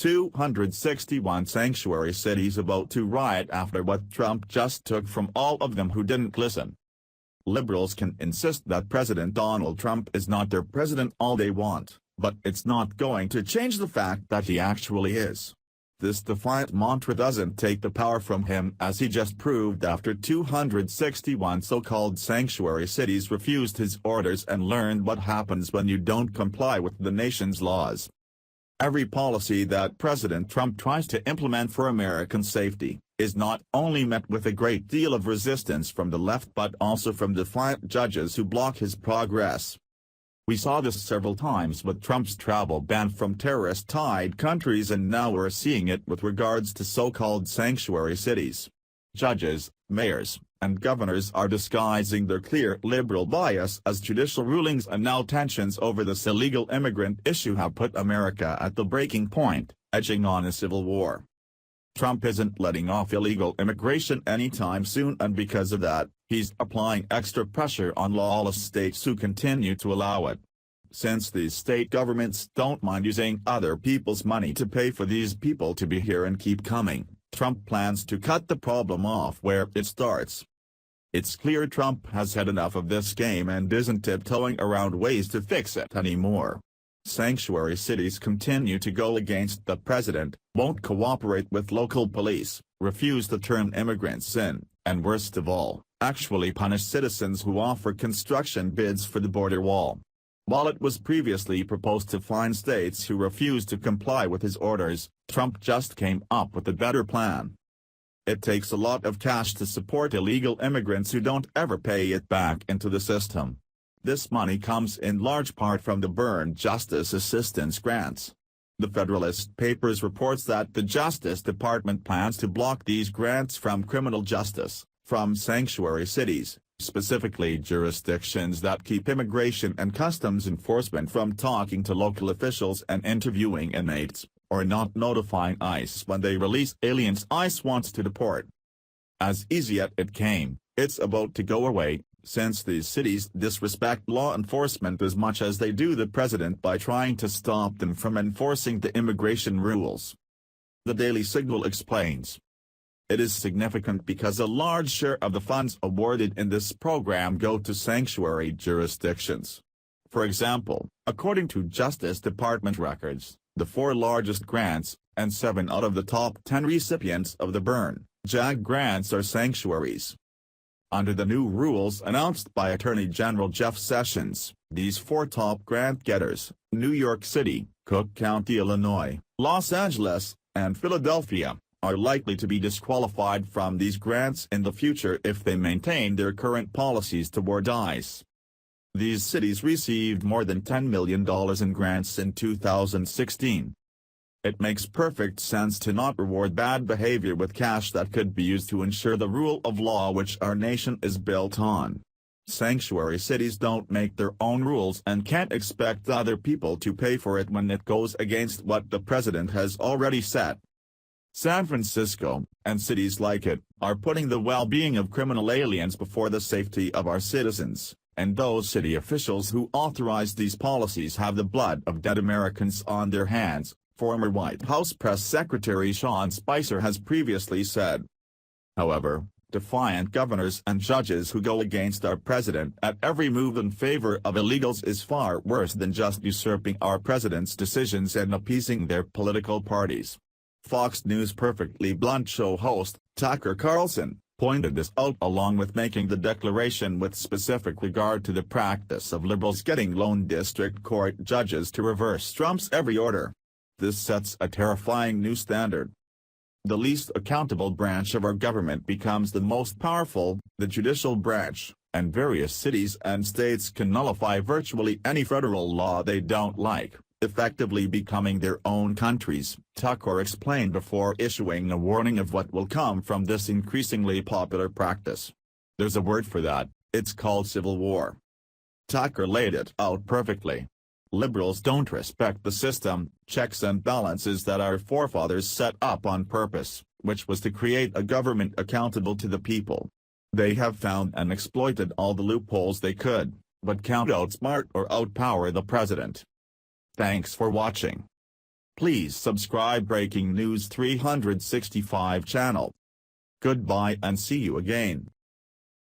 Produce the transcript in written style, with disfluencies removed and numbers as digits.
261 sanctuary cities about to riot after what Trump just took from all of them who didn't listen. Liberals can insist that President Donald Trump is not their president all they want, but it's not going to change the fact that he actually is. This defiant mantra doesn't take the power from him, as he just proved after 261 so-called sanctuary cities refused his orders and learned what happens when you don't comply with the nation's laws. Every policy that President Trump tries to implement for American safety is not only met with a great deal of resistance from the left but also from defiant judges who block his progress. We saw this several times with Trump's travel ban from terrorist-tied countries, and now we're seeing it with regards to so-called sanctuary cities. Judges, mayors, and governors are disguising their clear liberal bias as judicial rulings, and now tensions over this illegal immigrant issue have put America at the breaking point, edging on a civil war. Trump isn't letting off illegal immigration anytime soon, and because of that, he's applying extra pressure on lawless states who continue to allow it. Since these state governments don't mind using other people's money to pay for these people to be here and keep coming, Trump plans to cut the problem off where it starts. It's clear Trump has had enough of this game and isn't tiptoeing around ways to fix it anymore. Sanctuary cities continue to go against the president, won't cooperate with local police, refuse to turn immigrants in, and worst of all, actually punish citizens who offer construction bids for the border wall. While it was previously proposed to fine states who refuse to comply with his orders, Trump just came up with a better plan. It takes a lot of cash to support illegal immigrants who don't ever pay it back into the system. This money comes in large part from the Byrne Justice Assistance Grants. The Federalist Papers reports that the Justice Department plans to block these grants from criminal justice, from sanctuary cities, specifically jurisdictions that keep immigration and customs enforcement from talking to local officials and interviewing inmates, or not notifying ICE when they release aliens ICE wants to deport. As easy as it came, it's about to go away, since these cities disrespect law enforcement as much as they do the president by trying to stop them from enforcing the immigration rules. The Daily Signal explains. It is significant because a large share of the funds awarded in this program go to sanctuary jurisdictions. For example, according to Justice Department records, the 4 largest grants, and 7 out of the top 10 recipients of the Byrne JAG grants are sanctuaries. Under the new rules announced by Attorney General Jeff Sessions, these 4 top grant getters, New York City, Cook County, Illinois, Los Angeles, and Philadelphia, are likely to be disqualified from these grants in the future if they maintain their current policies toward ICE. These cities received more than $10 million in grants in 2016. It makes perfect sense to not reward bad behavior with cash that could be used to ensure the rule of law which our nation is built on. Sanctuary cities don't make their own rules and can't expect other people to pay for it when it goes against what the president has already set. San Francisco, and cities like it, are putting the well-being of criminal aliens before the safety of our citizens, and those city officials who authorize these policies have the blood of dead Americans on their hands, former White House Press Secretary Sean Spicer has previously said. However, defiant governors and judges who go against our president at every move in favor of illegals is far worse than just usurping our president's decisions and appeasing their political parties. Fox News' perfectly blunt show host, Tucker Carlson, pointed this out along with making the declaration with specific regard to the practice of liberals getting lone district court judges to reverse Trump's every order. This sets a terrifying new standard. The least accountable branch of our government becomes the most powerful, the judicial branch, and various cities and states can nullify virtually any federal law they don't like, effectively becoming their own countries, Tucker explained before issuing a warning of what will come from this increasingly popular practice. There's a word for that, it's called civil war. Tucker laid it out perfectly. Liberals don't respect the system, checks and balances that our forefathers set up on purpose, which was to create a government accountable to the people. They have found and exploited all the loopholes they could, but can't outsmart or outpower the president. Thanks for watching. Please subscribe Breaking News 365 channel. Goodbye and see you again.